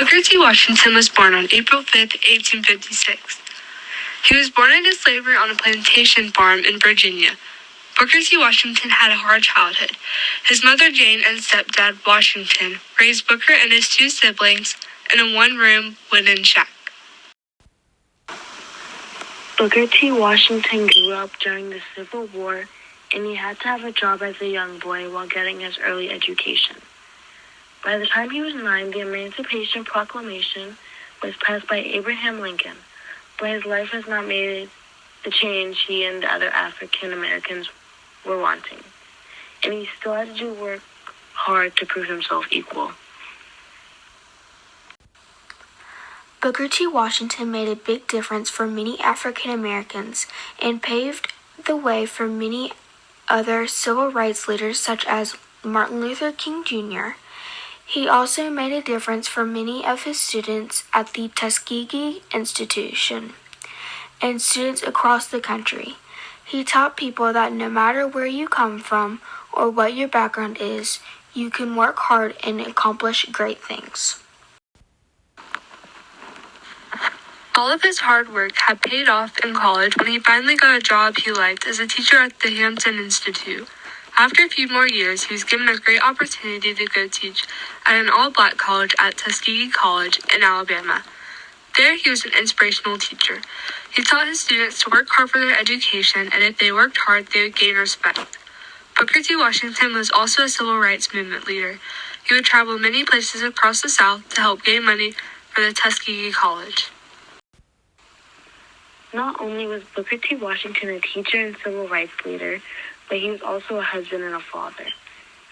Booker T. Washington was born on April 5, 1856. He was born into slavery on a plantation farm in Virginia. Booker T. Washington had a hard childhood. His mother Jane and stepdad Washington raised Booker and his two siblings in a one-room wooden shack. Booker T. Washington grew up during the Civil War, and he had to have a job as a young boy while getting his early education. By the time he was 9, the Emancipation Proclamation was passed by Abraham Lincoln, but his life has not made the change he and the other African Americans were wanting, and he still had to work hard to prove himself equal. Booker T. Washington made a big difference for many African Americans and paved the way for many other civil rights leaders such as Martin Luther King Jr. He also made a difference for many of his students at the Tuskegee Institution and students across the country. He taught people that no matter where you come from or what your background is, you can work hard and accomplish great things. All of his hard work had paid off in college when he finally got a job he liked as a teacher at the Hampton Institute. After a few more years, he was given a great opportunity to go teach at an all-black college at Tuskegee College in Alabama. There, he was an inspirational teacher. He taught his students to work hard for their education, and if they worked hard, they would gain respect. Booker T. Washington was also a civil rights movement leader. He would travel many places across the South to help gain money for the Tuskegee College. Not only was Booker T. Washington a teacher and civil rights leader, but he was also a husband and a father.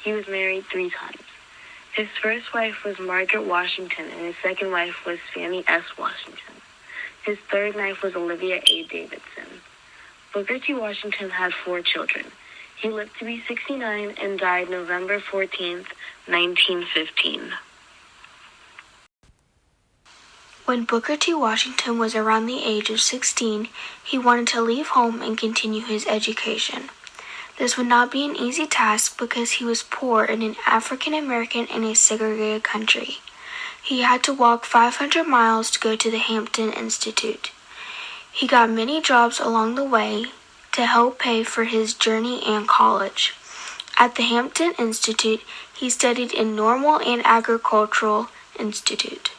He was married 3 times. His first wife was Margaret Washington, and his second wife was Fannie S. Washington. His third wife was Olivia A. Davidson. Booker T. Washington had 4 children. He lived to be 69 and died November 14, 1915. When Booker T. Washington was around the age of 16, he wanted to leave home and continue his education. This would not be an easy task because he was poor and an African American in a segregated country. He had to walk 500 miles to go to the Hampton Institute. He got many jobs along the way to help pay for his journey and college. At the Hampton Institute, he studied in Normal and Agricultural Institute.